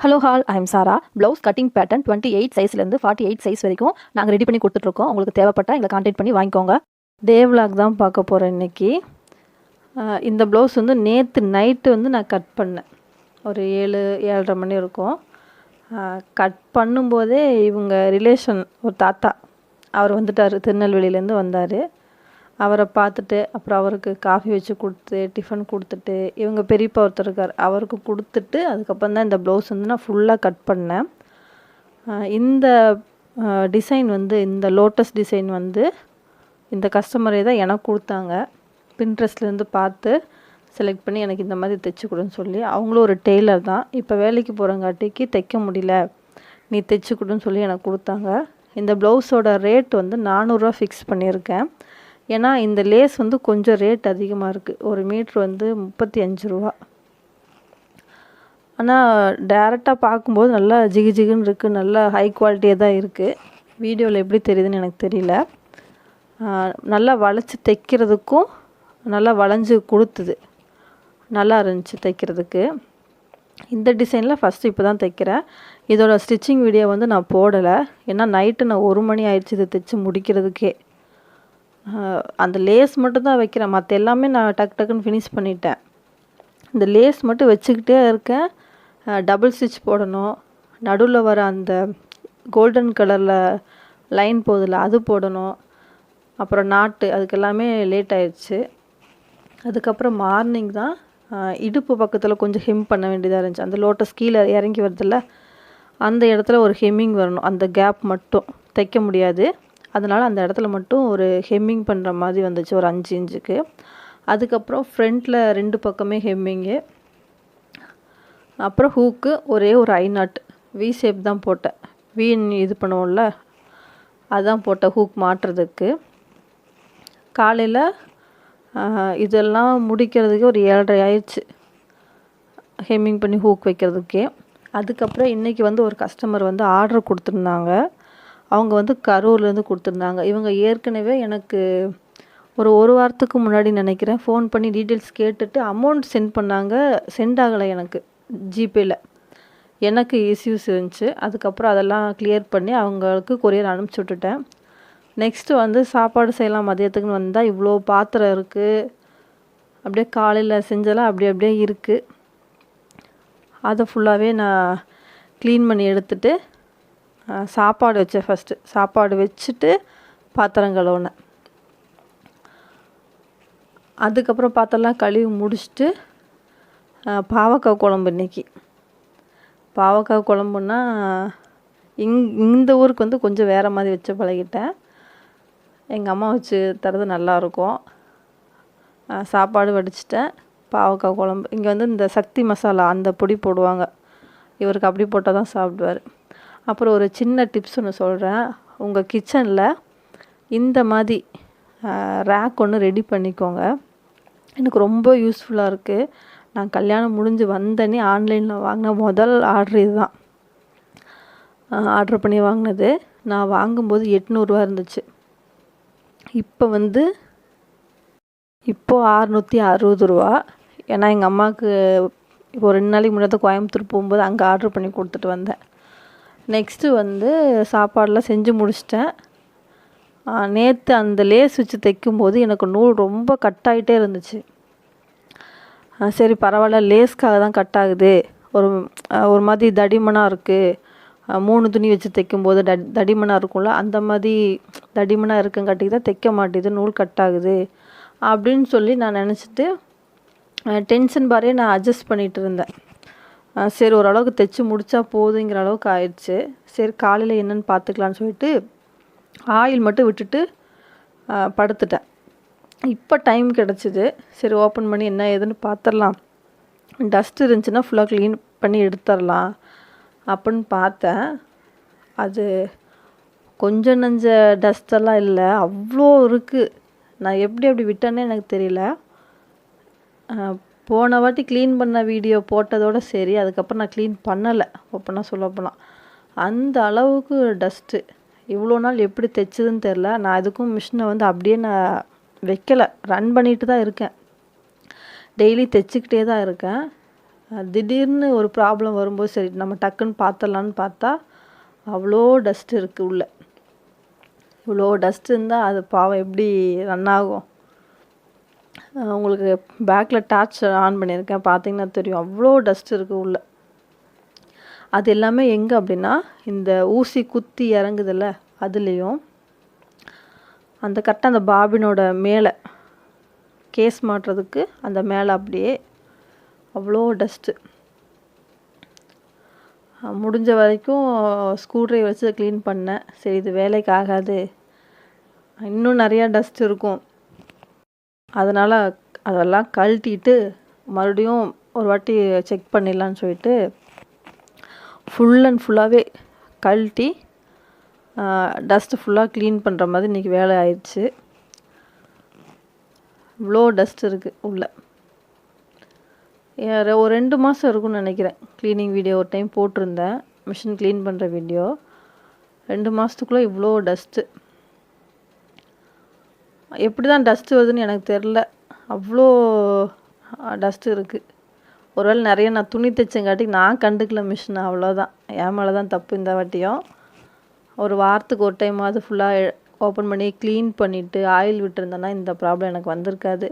Hello all, I am Sara. Blouse cutting pattern 28 சைஸ்லேருந்து 48 size வரைக்கும் நாங்கள் ரெடி பண்ணி கொடுத்துட்ருக்கோம். உங்களுக்கு தேவைப்பட்டால் எங்களை கான்டாக்ட் பண்ணி வாங்கிக்கோங்க. டே விலாக் தான் பார்க்க போகிறேன் இன்றைக்கி. இந்த ப்ளவுஸ் வந்து நேற்று நைட்டு வந்து நான் கட் பண்ணேன். ஒரு 7-7:30 மணி இருக்கும். கட் பண்ணும்போதே இவங்க ரிலேஷன் ஒரு தாத்தா அவர் வந்துட்டார், திருநெல்வேலியிலேருந்து வந்தார். அவரை பார்த்துட்டு அப்புறம் அவருக்கு காஃபி வச்சு கொடுத்து டிஃபன் கொடுத்துட்டு இவங்க பெரியப்பா ஒருத்தர் இருக்கார், அவருக்கு கொடுத்துட்டு அதுக்கப்புறம் தான் இந்த ப்ளவுஸ் வந்து நான் ஃபுல்லாக கட் பண்ணேன். இந்த டிசைன் வந்து இந்த லோட்டஸ் டிசைன் வந்து இந்த கஸ்டமரே தான் எனக்கு கொடுத்தாங்க. பின்ட்ரெஸ்ட்லேருந்து பார்த்து செலக்ட் பண்ணி எனக்கு இந்த மாதிரி தைச்சி கொடுன்னு சொல்லி, அவங்களும் ஒரு டெய்லர் தான். இப்போ வேலைக்கு போகிறங்காட்டிக்கு தைக்க முடியல, நீ தைச்சி கொடுன்னு சொல்லி எனக்கு கொடுத்தாங்க. இந்த ப்ளவுஸோட ரேட் வந்து 400 ஃபிக்ஸ் பண்ணியிருக்கேன். ஏன்னா இந்த லேஸ் வந்து கொஞ்சம் ரேட் அதிகமாக இருக்குது. ஒரு மீட்ரு வந்து 35 ரூபா. ஆனால் டேரெக்டாக பார்க்கும்போது நல்லா ஜிகுன்னு இருக்குது, நல்லா ஹை குவாலிட்டியாக தான் இருக்குது. வீடியோவில் எப்படி தெரியுதுன்னு எனக்கு தெரியல. நல்லா வளைச்சி தைக்கிறதுக்கும் நல்லா வளைஞ்சி கொடுத்துது, நல்லா இருந்துச்சு தைக்கிறதுக்கு. இந்த டிசைனில் ஃபஸ்ட்டு இப்போ தான் தைக்கிறேன். இதோட ஸ்டிச்சிங் வீடியோ வந்து நான் போடலை, ஏன்னா நைட்டு நான் 1 மணி ஆயிடுச்சு இதை தைச்சி முடிக்கிறதுக்கே. அந்த லேஸ் மட்டும் தான் வைக்கிறேன், மற்ற எல்லாமே நான் டக்குன்னு ஃபினிஷ் பண்ணிட்டேன். இந்த லேஸ் மட்டும் வச்சுக்கிட்டே இருக்கேன். டபுள் ஸ்டிச் போடணும், நடுவில் வர அந்த கோல்டன் கலரில் லைன் போதில்ல அது போடணும், அப்புறம் நாட்டு, அதுக்கு எல்லாமே லேட் ஆயிடுச்சு. அதுக்கப்புறம் மார்னிங் தான் இடுப்பு பக்கத்தில் கொஞ்சம் ஹெம் பண்ண வேண்டியதாக இருந்துச்சு. அந்த லோட்டஸ் கீழே இறங்கி வருதில்ல, அந்த இடத்துல ஒரு ஹெம்மிங் வரணும். அந்த கேப் மட்டும் தைக்க முடியாது, அதனால் அந்த இடத்துல மட்டும் ஒரு ஹெம்மிங் பண்ணுற மாதிரி வந்துச்சு, ஒரு 5 இன்ச்சுக்கு. அதுக்கப்புறம் ஃப்ரண்ட்டில் 2 பக்கமே ஹெம்மிங்கு. அப்புறம் ஹூக்கு ஒரே ஒரு ஐ நாட் வி ஷேப் தான் போட்டேன். வீன் இது பண்ணுவோம்ல, அதுதான் போட்டேன் ஹூக் மாட்டுறதுக்கு. காலையில் இதெல்லாம் முடிக்கிறதுக்கு ஒரு 7:30 ஆயிடுச்சு, ஹெம்மிங் பண்ணி ஹூக் வைக்கிறதுக்கே. அதுக்கப்புறம் இன்றைக்கி வந்து ஒரு கஸ்டமர் வந்து ஆர்டர் கொடுத்துருந்தாங்க. அவங்க வந்து கரூர்லேருந்து கொடுத்துருந்தாங்க. இவங்க ஏற்கனவே எனக்கு ஒரு வாரத்துக்கு முன்னாடி நினைக்கிறேன் ஃபோன் பண்ணி டீட்டெயில்ஸ் கேட்டுட்டு அமௌண்ட் சென்ட் பண்ணாங்க. சென்ட் ஆகலை எனக்கு ஜிபேயில். எனக்கு இஷ்யூஸ் இருந்துச்சு. அதுக்கப்புறம் அதெல்லாம் கிளியர் பண்ணி அவங்களுக்கு கொரியர் அனுப்பிச்சி விட்டுட்டேன். நெக்ஸ்ட்டு வந்து சாப்பாடு செய்யலாம் மதியத்துக்குன்னு வந்தால் இவ்வளோ பாத்திரம் இருக்குது. அப்படியே காலையில் செஞ்சதெல்லாம் அப்படியே இருக்குது. அதை ஃபுல்லாகவே நான் க்ளீன் பண்ணி எடுத்துகிட்டு சாப்பாடு வச்சேன். ஃபஸ்ட்டு சாப்பாடு வச்சுட்டு பாத்திரம் கழுவுனேன். அதுக்கப்புறம் பாத்திரம்லாம் கழுவி முடிச்சுட்டு பாவக்காய் குழம்பு. இன்றைக்கி பாவக்காய் குழம்புன்னா இந்த ஊருக்கு வந்து கொஞ்சம் வேறு மாதிரி வச்சு பழகிட்டேன். எங்கள் அம்மா வச்சு தரது நல்லாயிருக்கும். சாப்பாடு வடிச்சிட்டேன். பாவக்காய் குழம்பு இங்கே வந்து இந்த சக்தி மசாலா அந்த பொடி போடுவாங்க, இவருக்கு அப்படி போட்டால் தான் சாப்பிடுவார். அப்புறம் ஒரு சின்ன டிப்ஸ் ஒன்று சொல்கிறேன். உங்கள் கிச்சனில் இந்த மாதிரி ரேக் ஒன்று ரெடி பண்ணிக்கோங்க. எனக்கு ரொம்ப யூஸ்ஃபுல்லாக இருக்குது. நான் கல்யாணம் முடிஞ்சு வந்தேனே ஆன்லைனில் வாங்கின முதல் ஆர்டர் இது தான். ஆர்டர் பண்ணி வாங்கினது. நான் வாங்கும்போது 800 ரூபா இருந்துச்சு. இப்போ 660 ரூபா. ஏன்னா எங்கள் அம்மாவுக்கு இப்போ 2 நாளைக்கு முன்னாடி கோயம்புத்தூர் போகும்போது அங்கே ஆர்டர் பண்ணி கொடுத்துட்டு வந்தேன். நெக்ஸ்ட்டு வந்து சாப்பாடெலாம் செஞ்சு முடிச்சிட்டேன். நேற்று அந்த லேஸ் வச்சு தைக்கும்போது எனக்கு நூல் ரொம்ப கட் ஆகிட்டே இருந்துச்சு. சரி பரவாயில்ல, லேஸ்க்காக தான் கட் ஆகுது, ஒரு மாதிரி தடிமனாக இருக்குது. 3 துணி வச்சு தைக்கும்போது தடிமனாக இருக்கும்ல, அந்த மாதிரி தடிமனாக இருக்குங்காட்டிக்கு தான் தைக்க மாட்டேது, நூல் கட் ஆகுது அப்படின்னு சொல்லி நான் நினச்சிட்டு டென்ஷன் பாரே நான் அட்ஜஸ்ட் பண்ணிகிட்டு இருந்தேன். சரி ஓரளவுக்கு தைச்சி முடித்தா போதுங்கிற அளவுக்கு ஆயிடுச்சு. சரி காலையில் என்னென்னு பார்த்துக்கலான்னு சொல்லிட்டு ஆயில் மட்டும் விட்டுட்டு படுத்துட்டேன். இப்போ டைம் கிடச்சிது. சரி ஓப்பன் பண்ணி என்ன ஏதுன்னு பார்த்துடலாம், டஸ்ட் இருந்துச்சுன்னா ஃபுல்லாக க்ளீன் பண்ணி எடுத்துடலாம் அப்படின்னு பார்த்தேன். அது கொஞ்சம் நஞ்ச டஸ்டெல்லாம் இல்லை, அவ்வளோ இருக்குது. நான் எப்படி விட்டேன்னே எனக்கு தெரியல. போன வாட்டி க்ளீன் பண்ண வீடியோ போட்டதோடு சரி, அதுக்கப்புறம் நான் க்ளீன் பண்ணலை. ஓப்பனாக சொல்லப்போனால் அந்த அளவுக்கு டஸ்ட்டு. இவ்வளோ நாள் எப்படி தைச்சதுன்னு தெரில. நான் இதுக்கும் மிஷினை வந்து அப்படியே நான் வைக்கலை, ரன் பண்ணிட்டு தான் இருக்கேன். டெய்லி தைச்சிக்கிட்டே தான் இருக்கேன். திடீர்னு ஒரு ப்ராப்ளம் வரும்போது சரி நம்ம டக்குன்னு பார்த்துடலான்னு பார்த்தா அவ்வளோ டஸ்ட் இருக்குது உள்ளே. இவ்வளோ டஸ்ட் இருந்தால் அது பாவம் எப்படி ரன் ஆகும்? உங்களுக்கு பேக்கில் டார்ச் ஆன் பண்ணியிருக்கேன், பார்த்தீங்கன்னா தெரியும் அவ்வளோ டஸ்ட் இருக்குது உள்ளே. அது எல்லாமே எங்கே அப்படின்னா இந்த ஊசி குத்தி இறங்குதில்ல அதுலேயும், அந்த கரெக்டாக அந்த பாபினோட மேலே கேஸ் மாட்டுறதுக்கு அந்த மேலே அப்படியே அவ்வளோ டஸ்ட்டு. முடிஞ்ச வரைக்கும் ஸ்க்ரூ ட்ரைவர் வச்சு க்ளீன் பண்ணேன். சரி இது வேலைக்கு ஆகாது, இன்னும் நிறையா டஸ்ட் இருக்கும், அதனால் அதெல்லாம் கழட்டிட்டு மறுபடியும் ஒரு வாட்டி செக் பண்ணிடலான்னு சொல்லிட்டு ஃபுல் அண்ட் ஃபுல்லாகவே கழட்டி டஸ்ட்டு ஃபுல்லாக க்ளீன் பண்ணுற மாதிரி இன்றைக்கி வேலை ஆயிடுச்சு. இவ்வளோ டஸ்ட் இருக்குது உள்ளே. ஒரு 2 மாதம் இருக்கும்னு நினைக்கிறேன். க்ளீனிங் வீடியோ ஒரு டைம் போட்டிருந்தேன், மிஷின் க்ளீன் பண்ணுற வீடியோ. 2 மாதத்துக்குள்ளே இவ்வளோ டஸ்ட்டு. எப்படி தான் டஸ்ட்டு வருதுன்னு எனக்கு தெரில, அவ்வளோ டஸ்ட்டு இருக்குது. ஒருவேளை நிறைய நான் துணி தைச்சங்காட்டி நான் கண்டுக்கல மிஷினை, அவ்வளோதான். என் மேலே தான் தப்பு இந்த வாட்டியும். ஒரு வாரத்துக்கு ஒரு டைமாவது ஃபுல்லாக ஓப்பன் பண்ணி க்ளீன் பண்ணிவிட்டு ஆயில் விட்டுருந்தேன்னா இந்த ப்ராப்ளம் எனக்கு வந்திருக்காது.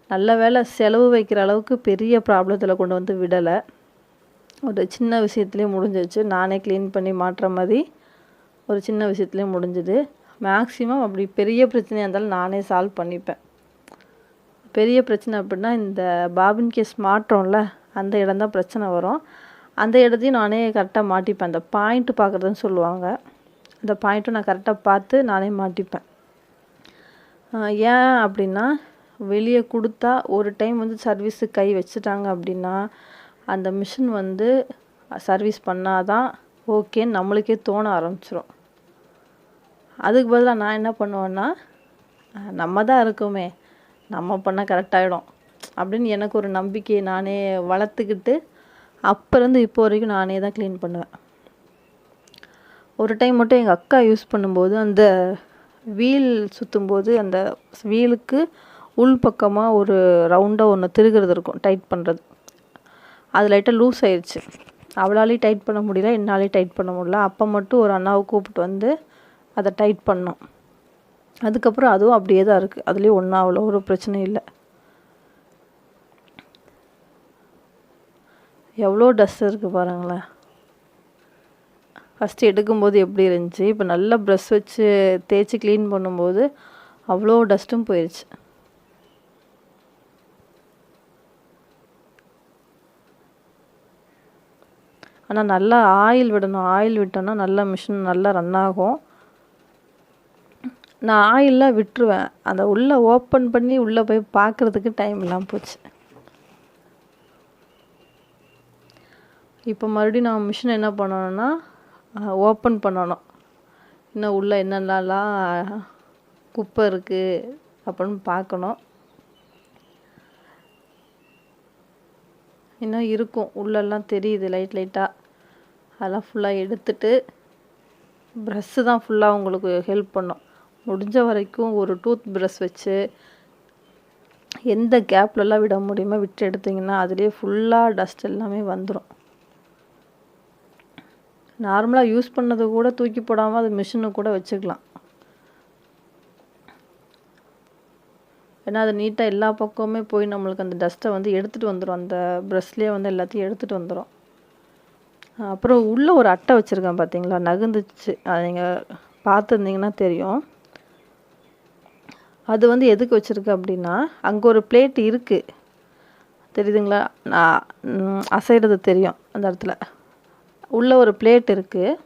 நல்ல வேலை செலவு வைக்கிற அளவுக்கு பெரிய ப்ராப்ளத்தில் கொண்டு வந்து விடலை. ஒரு சின்ன விஷயத்துலேயே முடிஞ்சிச்சு. நானே க்ளீன் பண்ணி மாட்டுற மாதிரி ஒரு சின்ன விஷயத்துலேயே முடிஞ்சுது. மேக்ஸிமம் அப்படி பெரிய பிரச்சனையாக இருந்தாலும் நானே சால்வ் பண்ணிப்பேன். பெரிய பிரச்சனை அப்படின்னா இந்த பாபின் கேஸ் மாட்டுறோம்ல அந்த இடம் தான் பிரச்சனை வரும். அந்த இடத்தையும் நானே கரெக்டாக மாட்டிப்பேன். அந்த பாயிண்ட்டு பார்க்குறதுன்னு சொல்லுவாங்க, அந்த பாயிண்ட்டும் நான் கரெக்டாக பார்த்து நானே மாட்டிப்பேன். ஏன் அப்படின்னா வெளியே கொடுத்தா ஒரு டைம் வந்து சர்வீஸுக்கு கை வச்சுட்டாங்க அப்படின்னா அந்த மிஷின் வந்து சர்வீஸ் பண்ணாதான் ஓகேன்னு நம்மளுக்கே தோண ஆரம்பிச்சிடும். அதுக்கு பதிலாக நான் என்ன பண்ணுவேன்னா, நம்ம தான் இருக்கோமே, நம்ம பண்ணால் கரெக்டாகிடும் அப்படின்னு எனக்கு ஒரு நம்பிக்கையை நானே வளர்த்துக்கிட்டு அப்போருந்து இப்போ வரைக்கும் நானே தான் க்ளீன் பண்ணுவேன். ஒரு டைம் மட்டும் எங்கள் அக்கா யூஸ் பண்ணும்போது அந்த வீல் சுற்றும்போது அந்த வீலுக்கு உள் பக்கமாக ஒரு ரவுண்டாக ஒன்று திருகிறது இருக்கும், டைட் பண்ணுறது. அது லைட்டாக லூஸ் ஆயிடுச்சு. அவளாலேயும் டைட் பண்ண முடியல, என்னாலேயும் டைட் பண்ண முடியல. அப்போ மட்டும் ஒரு அண்ணாவை கூப்பிட்டு வந்து அதை டைட் பண்ணோம். அதுக்கப்புறம் அதுவும் அப்படியே தான் இருக்குது, அதுலேயும் ஒன்றும் அவ்வளோ ஒரு பிரச்சனையும் இல்லை. எவ்வளோ டஸ்ட் இருக்குது பாருங்களேன். ஃபஸ்ட்டு எடுக்கும்போது எப்படி இருந்துச்சு, இப்போ நல்லா ப்ரஷ் வச்சு தேய்ச்சி க்ளீன் பண்ணும்போது அவ்வளோ டஸ்ட்டும் போயிடுச்சு. ஆனால் நல்லா ஆயில் விடணும், ஆயில் விட்டோன்னா நல்லா மிஷின் நல்லா ரன் ஆகும். நான் ஆயிலெலாம் விட்டுருவேன், அந்த உள்ளே ஓப்பன் பண்ணி உள்ளே போய் பார்க்குறதுக்கு டைம் இல்லாமல் போச்சு. இப்போ மறுபடியும் நான் மிஷினை என்ன பண்ணணும்னா ஓப்பன் பண்ணணும். இன்னும் உள்ளே என்னென்னலாம் குப்பை இருக்குது அப்படின்னு பார்க்கணும். இன்னும் இருக்கும், உள்ளெல்லாம் தெரியுது லைட்டாக. அதெல்லாம் ஃபுல்லாக எடுத்துட்டு ப்ரஷ்ஷு தான் ஃபுல்லாக உங்களுக்கு ஹெல்ப் பண்ணும். முடிஞ்ச வரைக்கும் ஒரு டூத் ப்ரஷ் வச்சு எந்த கேப்லலாம் விட முடியுமோ விட்டு எடுத்திங்கன்னா அதுலேயே ஃபுல்லாக டஸ்ட் எல்லாமே வந்துடும். நார்மலாக யூஸ் பண்ணது கூட தூக்கி போடாமல் அது மிஷினு கூட வச்சுக்கலாம். ஏன்னா அது நீட்டாக எல்லா பக்கமுமே போய் நம்மளுக்கு அந்த டஸ்ட்டை வந்து எடுத்துகிட்டு வந்துடும். அந்த ப்ரஷ்லேயே வந்து எல்லாத்தையும் எடுத்துகிட்டு வந்துடும். அப்புறம் உள்ளே ஒரு அட்டை வச்சுருக்கேன் பார்த்தீங்களா, நகுந்துச்சு. அதை நீங்கள் பார்த்துருந்தீங்கன்னா தெரியும். அது வந்து எதுக்கு வச்சுருக்கேன் அப்படின்னா, அங்கே ஒரு பிளேட் இருக்குது தெரியுதுங்களா, நான் அசைகிறது தெரியும் அந்த இடத்துல. உள்ளே ஒரு பிளேட் இருக்குது.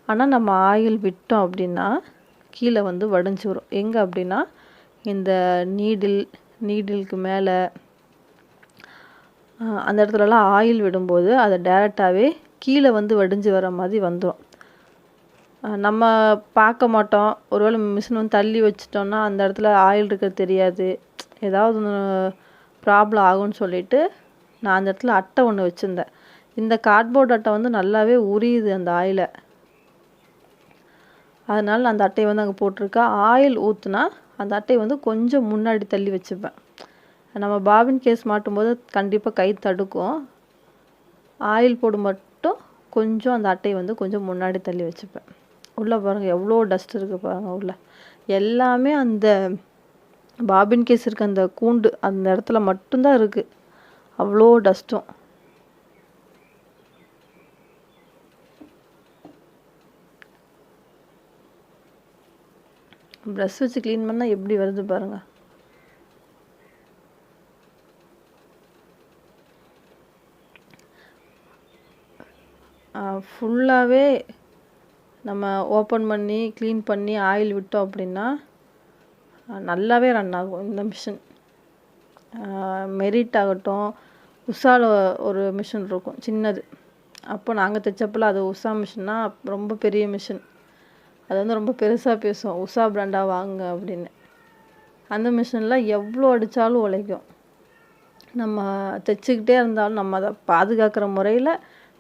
ஆனால் நம்ம ஆயில் விட்டோம் அப்படின்னா கீழே வந்து வடிஞ்சு வரும். எங்கே அப்படின்னா இந்த நீடிலுக்கு மேலே அந்த இடத்துலலாம் ஆயில் விடும்போது அதை டேரெக்டாகவே கீழே வந்து வடிஞ்சு வர மாதிரி வந்துடும். நம்ம பார்க்க மாட்டோம். ஒருவேளை மிஷின் வந்து தள்ளி வச்சிட்டோம்னா அந்த இடத்துல ஆயில் இருக்கிறது தெரியாது, ஏதாவது ப்ராப்ளம் ஆகும்னு சொல்லிட்டு நான் அந்த இடத்துல அட்டை ஒன்று வச்சுருந்தேன். இந்த கார்ட்போர்ட் அட்டை வந்து நல்லாவே உரியுது அந்த ஆயிலை. அதனால் நான் அந்த அட்டையை வந்து அங்கே போட்டிருக்கேன். ஆயில் ஊற்றுனா அந்த அட்டையை வந்து கொஞ்சம் முன்னாடி தள்ளி வச்சுப்பேன். நம்ம பாபின் கேஸ் மாட்டும்போது கண்டிப்பாக கை தடுக்கும். ஆயில் போடு மட்டும் கொஞ்சம் அந்த அட்டையை வந்து கொஞ்சம் முன்னாடி தள்ளி வச்சுப்பேன். உள்ளே பாருங்கள் எவ்வளோ டஸ்ட் இருக்குது பாருங்கள். உள்ளே எல்லாமே அந்த பாபின் கேஸ் இருக்க அந்த கூண்டு அந்த இடத்துல மட்டும்தான் இருக்குது, அவ்வளோ டஸ்ட்டும். ப்ரஷ் வச்சு க்ளீன் பண்ணால் எப்படி வருது பாருங்கள். ஃபுல்லாகவே நம்ம ஓப்பன் பண்ணி க்ளீன் பண்ணி ஆயில் விட்டோம் அப்படின்னா நல்லாவே ரன் ஆகும் இந்த மிஷின். மெரிட் ஆகட்டும், உஷாவில் ஒரு மிஷின் இருக்கும் சின்னது. அப்போ நாங்கள் தைச்சப்பல அது உஷா மிஷின்னா ரொம்ப பெரிய மிஷின். அது வந்து ரொம்ப பெருசாக பேசும், உஷா பிராண்டாக வாங்க அப்படின்னு. அந்த மிஷினில் எவ்வளோ அடித்தாலும் உழைக்கும். நம்ம தைச்சிக்கிட்டே இருந்தாலும் நம்ம அதை பாதுகாக்கிற முறையில்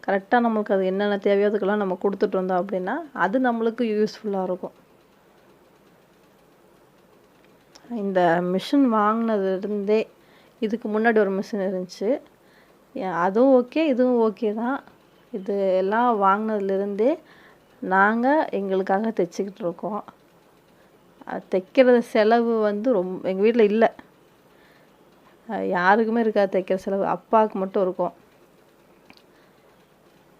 கரெக்டாக நம்மளுக்கு அது என்னென்ன தேவையோ அதுக்கெல்லாம் நம்ம கொடுத்துட்டு வந்தோம் அப்படின்னா அது நம்மளுக்கு யூஸ்ஃபுல்லாக இருக்கும். இந்த மிஷின் வாங்கினதுலேருந்தே இதுக்கு முன்னாடி ஒரு மிஷின் இருந்துச்சு, அதுவும் ஓகே இதுவும் ஓகே தான். இது எல்லாம் வாங்கினதுலேருந்தே நாங்கள் எங்களுக்காக தைச்சிக்கிட்டு இருக்கோம். தைக்கிற செலவு வந்து ரொம்ப எங்கள் வீட்டில் இல்லை, யாருக்குமே இருக்காது தைக்கிற செலவு, அப்பாவுக்கு மட்டும் இருக்கும்.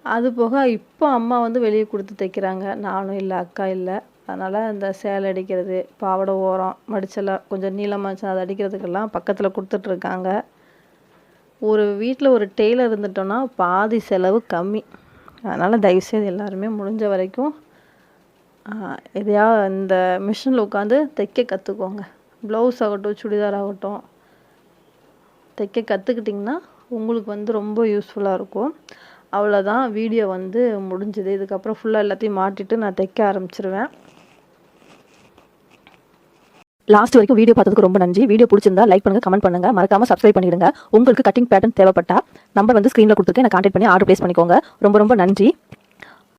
அது போக இப்போ அம்மா வந்து வெளியே கொடுத்து தைக்கிறாங்க, நானும் இல்லை அக்கா இல்லை. அதனால் இந்த சேலை அடிக்கிறது, பாவாடை ஓரம் மடிச்செல்லாம் கொஞ்சம் நீளமாக அதை அடிக்கிறதுக்கெல்லாம் பக்கத்தில் கொடுத்துட்ருக்காங்க. ஒரு வீட்டில் ஒரு டெய்லர் இருந்துட்டோன்னா பாதி செலவு கம்மி. அதனால் தயவுசெய்து எல்லாருமே முடிஞ்ச வரைக்கும் எதையா இந்த மிஷினில் உட்காந்து தைக்க கற்றுக்கோங்க. ப்ளவுஸ் ஆகட்டும் சுடிதார் ஆகட்டும் தைக்க கற்றுக்கிட்டிங்கன்னா உங்களுக்கு வந்து ரொம்ப யூஸ்ஃபுல்லாக இருக்கும். அவ்வளோதான், வீடியோ வந்து முடிஞ்சுது. இதுக்கப்புறம் ஃபுல்லாக எல்லாத்தையும் மாட்டிட்டு நான் தைக்க ஆரம்பிச்சிருவேன். லாஸ்ட் வரைக்கும் வீடியோ பார்த்ததுக்கு ரொம்ப நன்றி. வீடியோ பிடிச்சிருந்தா லைக் பண்ணுங்கள், கமெண்ட் பண்ணுங்கள், மறக்காமல் சப்ஸ்கிரைப் பண்ணிவிடுங்க. உங்களுக்கு கட்டிங் பேட்டர்ன் தேவைப்பட்டா நம்பர் வந்து ஸ்க்ரீனில் கொடுத்துருக்கேன், நான் கான்டாக்ட் பண்ணி ஆர்டர் ப்ளேஸ் பண்ணிக்கோங்க. ரொம்ப ரொம்ப நன்றி.